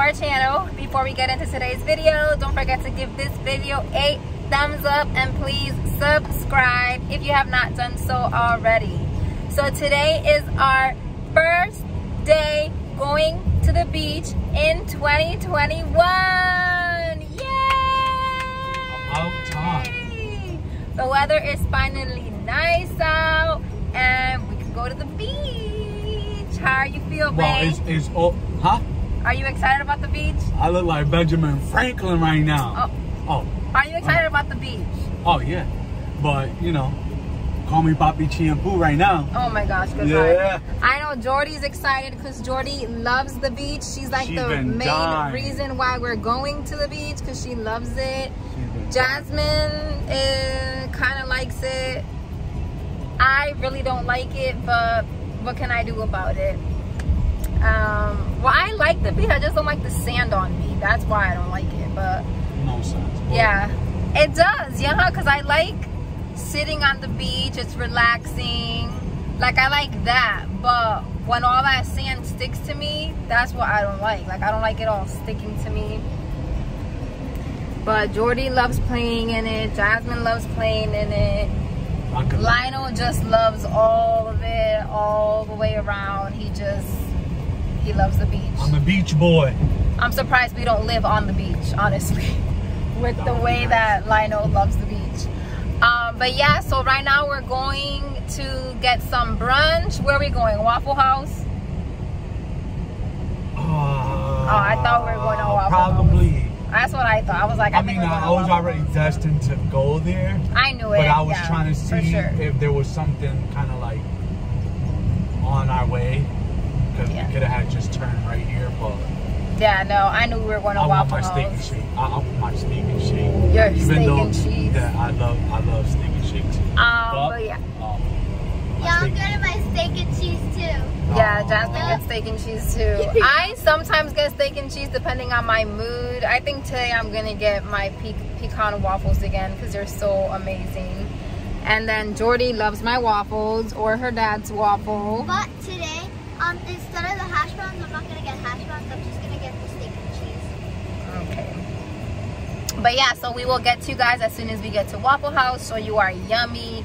our channel. Before we get into today's video, don't forget to give this video a thumbs up and please subscribe if you have not done so already. So today is our first day going to the beach in 2021. About time. The weather is finally nice out and we can go to the beach. How are you feel, babe? Huh? Are you excited about the beach? I look like Benjamin Franklin right now. Oh. Are you excited about the beach? Oh, yeah. But, you know, call me Papi Chiampoo right now. Oh my gosh, good yeah. I know Jordy's excited because Jordy loves the beach. She's like the main reason why we're going to the beach because she loves it. Jasmine kind of likes it. I really don't like it, but what can I do about it? Well, I like the beach. I just don't like the sand on me. That's why I don't like it. But no sense. Yeah, it does. Yeah, because I like sitting on the beach. It's relaxing. Like I like that. But when all that sand sticks to me, that's what I don't like. Like I don't like it all sticking to me. But Jordy loves playing in it. Jasmine loves playing in it. Lionel just loves all of it, all the way around. He loves the beach. I'm a beach boy. I'm surprised we don't live on the beach, honestly, with the way that Lionel loves the beach. But yeah, so right now we're going to get some brunch. Where are we going? Waffle House? I thought we were going to Waffle probably. House. That's what I thought. I was like, I was already destined to go there. I knew it. But I was trying to see if there was something kind of like on our way. Because we could have had just turned right here, but yeah, no, I knew we were going to Waffle House. I want my steak and shake. I want my steak and shake. Your steak and cheese. Yeah, I love steak and shake too. But yeah. Yeah, I'm getting my steak and cheese too. Yeah, Jasmine gets steak and cheese too. I sometimes get steak and cheese depending on my mood. I think today I'm gonna get my pecan waffles again because they're so amazing. And then Jordy loves my waffles or her dad's waffle. But today, instead of the hash browns, I'm not gonna get hash browns. I'm just gonna get the steak and cheese. Okay. But yeah, so we will get to you guys as soon as we get to Waffle House. Show you our yummy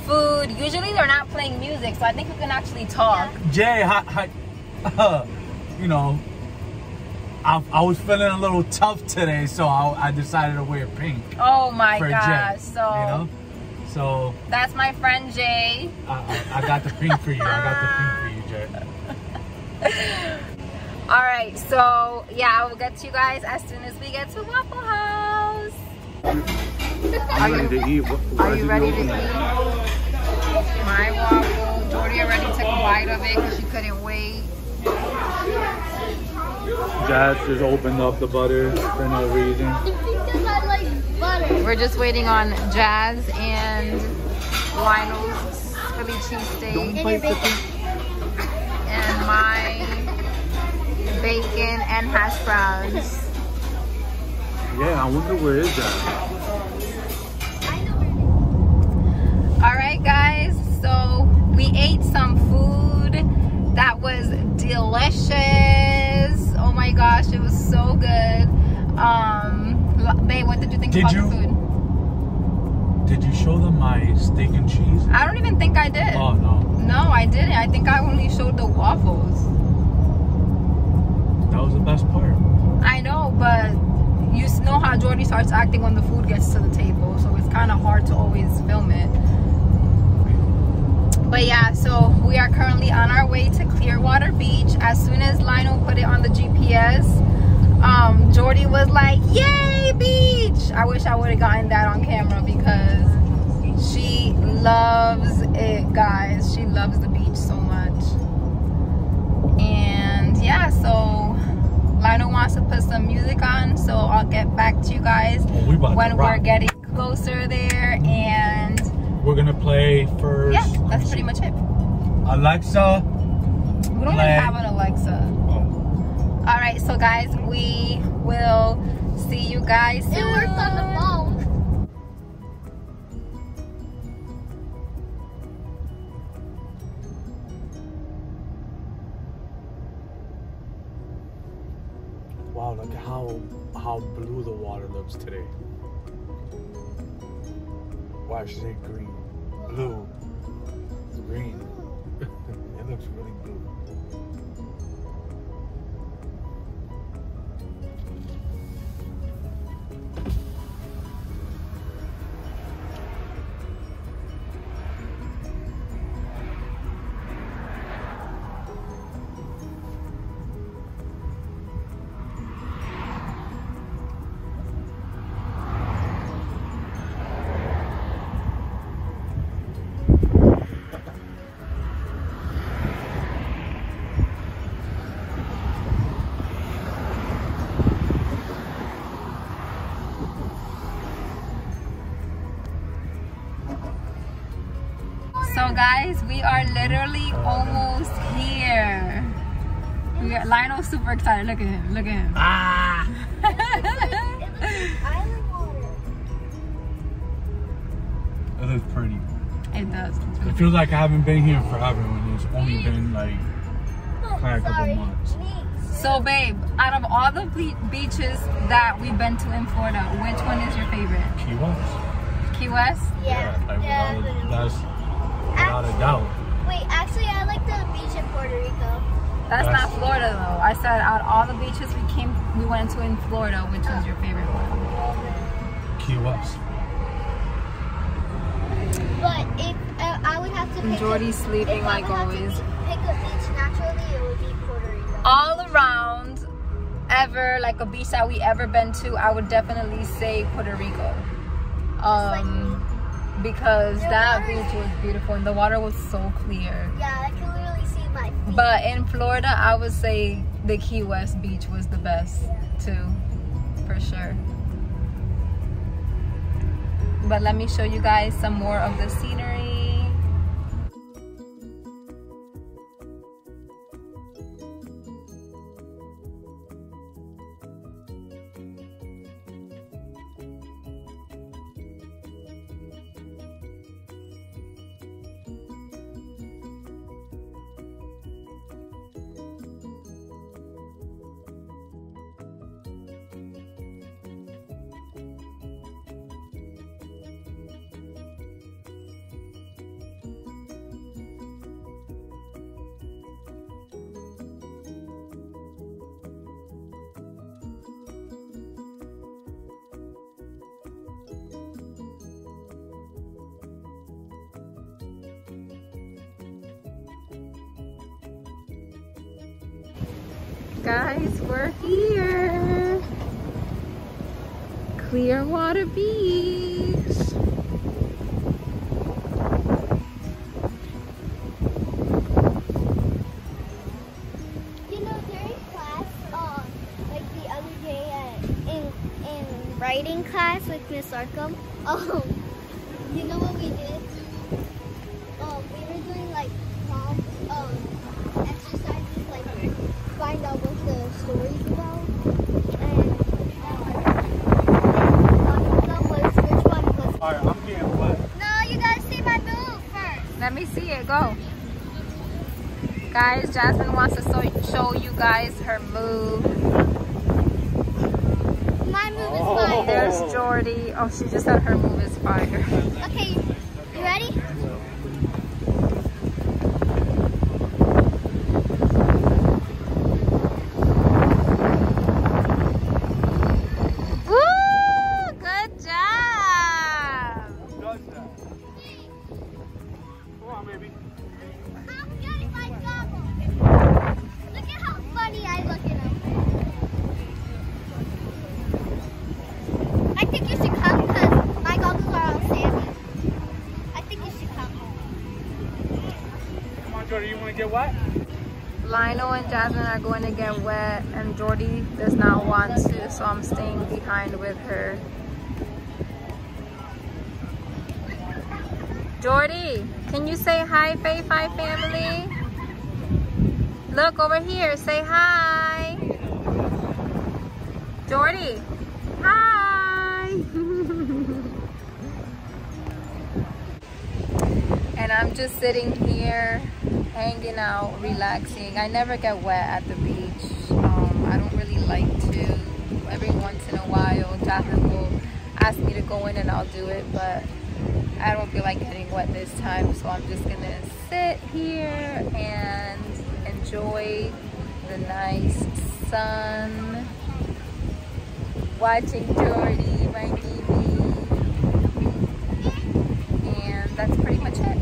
food. Usually they're not playing music, so I think we can actually talk. Jay, you know, I was feeling a little tough today, so I decided to wear pink. Oh my gosh! So you know, so that's my friend Jay. I got the pink for you. I got the pink for you, Jay. All right, so yeah, I will get to you guys as soon as we get to Waffle House. I'm ready to eat. Are you ready to eat? My waffle. Jordy already took a bite of it because she couldn't wait. Jazz just opened up the butter for no reason. Because I like butter. We're just waiting on Jazz and Lionel's Philly cheesesteak. And my bacon and hash browns. Yeah, I wonder where is that? Alright guys, so we ate some food that was delicious. Oh my gosh, it was so good. Babe, what did you think about the food? Did you show them my steak and cheese? I don't even think I did. Oh no. No, I didn't. I think I only showed the waffles. That was the best part. I know, but you know how Jordy starts acting when the food gets to the table, so it's kind of hard to always film it. But yeah, so we are currently on our way to Clearwater Beach. As soon as Lionel put it on the GPS, Jordy was like, yay, beach! I wish I would have gotten that on camera because she loves it, guys. She loves the beach so much. And yeah, so Lionel wants to put some music on, so I'll get back to you guys when we're getting closer there. And we're gonna play first. Yeah, that's pretty much it. Alexa. We don't even have an Alexa. Oh. All right, so guys, we will see you guys soon. It works on the phone. how blue the water looks today. Why I should say green. Blue. It's green. It looks really blue. So guys, we are literally almost here. Lionel's super excited. Look at him. Look at him. Ah! Island water. It looks pretty. It does. It feels like I haven't been here forever when it's only been like a couple months. So babe, out of all the beaches that we've been to in Florida, which one is your favorite? Key West. Key West? Yeah. That's without a doubt. Wait, actually, I like the beach in Puerto Rico. That's not Florida though. I said out of all the beaches we went to in Florida, which was your favorite one? Key West. But if I would have to pick Jordy's sleeping like always. Pick a beach naturally, it would be Puerto Rico. All around, ever, like a beach that we ever been to, I would definitely say Puerto Rico. Because that beach was beautiful and the water was so clear. Yeah, I can literally see my feet. But in Florida, I would say the Key West beach was the best too, for sure. But let me show you guys some more of the scenery. Guys, we're here. Clearwater Beach. You know, during class, like the other day in writing class with Miss Arkham, you know what we did? We were doing like prompts, exercises, like find out what the story's about, and one of them was which one was. Alright, I'm getting wet. No, you gotta see my move first. Let me see it. Go. Guys, Jasmine wants to show you guys her move. My move is fire. There's Jordy. Oh, she just said her move is fire. Okay, you ready? Get wet? Lionel and Jasmine are going to get wet and Jordy does not want to, so I'm staying behind with her. Jordy, can you say hi, FaveFiveFamily? Look over here, say hi. Jordy, hi. And I'm just sitting here hanging out, relaxing. I never get wet at the beach. I don't really like to. every once in a while. Jasmine will ask me to go in and I'll do it, but I don't feel like getting wet this time, so I'm just gonna sit here and enjoy the nice sun, watching Jordy, my baby, and that's pretty much it.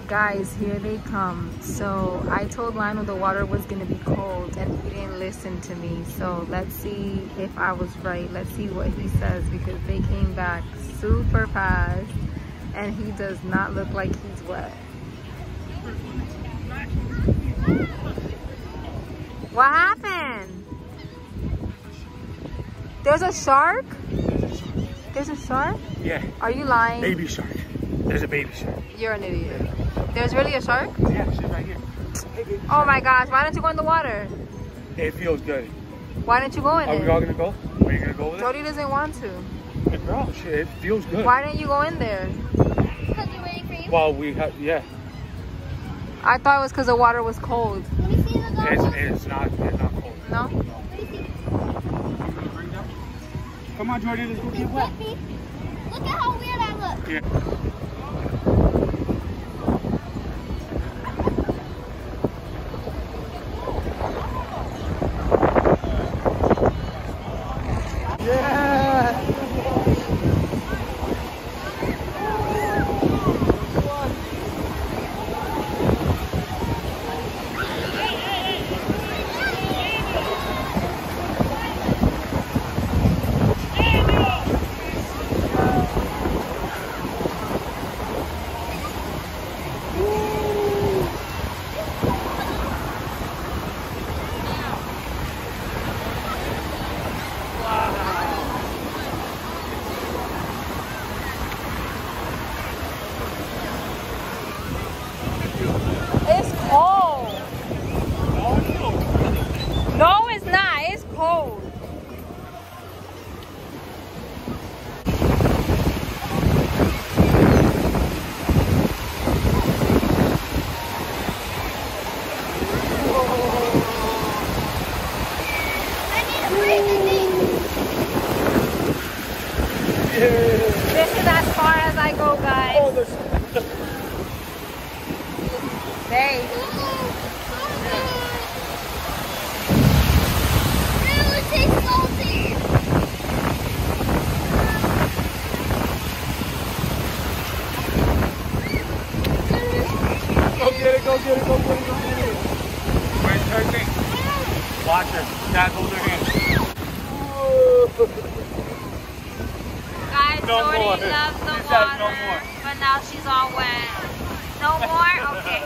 Guys, here they come. So I told Lionel the water was gonna be cold and he didn't listen to me. So let's see if I was right. Let's see what he says, because they came back super fast and he does not look like he's wet. What happened? There's a shark? There's a shark? Yeah. Are you lying? Baby shark. There's a baby shark. You're an idiot. There's really a shark? Yeah, she's right here. Hey, oh my gosh, why don't you go in the water? It feels good. Why didn't you go in it? Are we all gonna go? Are you gonna go with it? Jody doesn't want to. Hey, bro, shit, it feels good. Why didn't you go in there? Because you're waiting for you? Well, we have, yeah. I thought it was because the water was cold. Let me see the goggles. It's not cold. No? Let me see. Come on, Jordy, let's go get wet. Look at how weird I look. Yeah. It's cold. No, it's not. It's cold. This is as far as I go, guys. Hey. Go get it. Where's her thing? Watch her. Dad, hold her hand. Guys, No Jordy more. loves the She says water, no more. but now she's all wet. No more? Okay.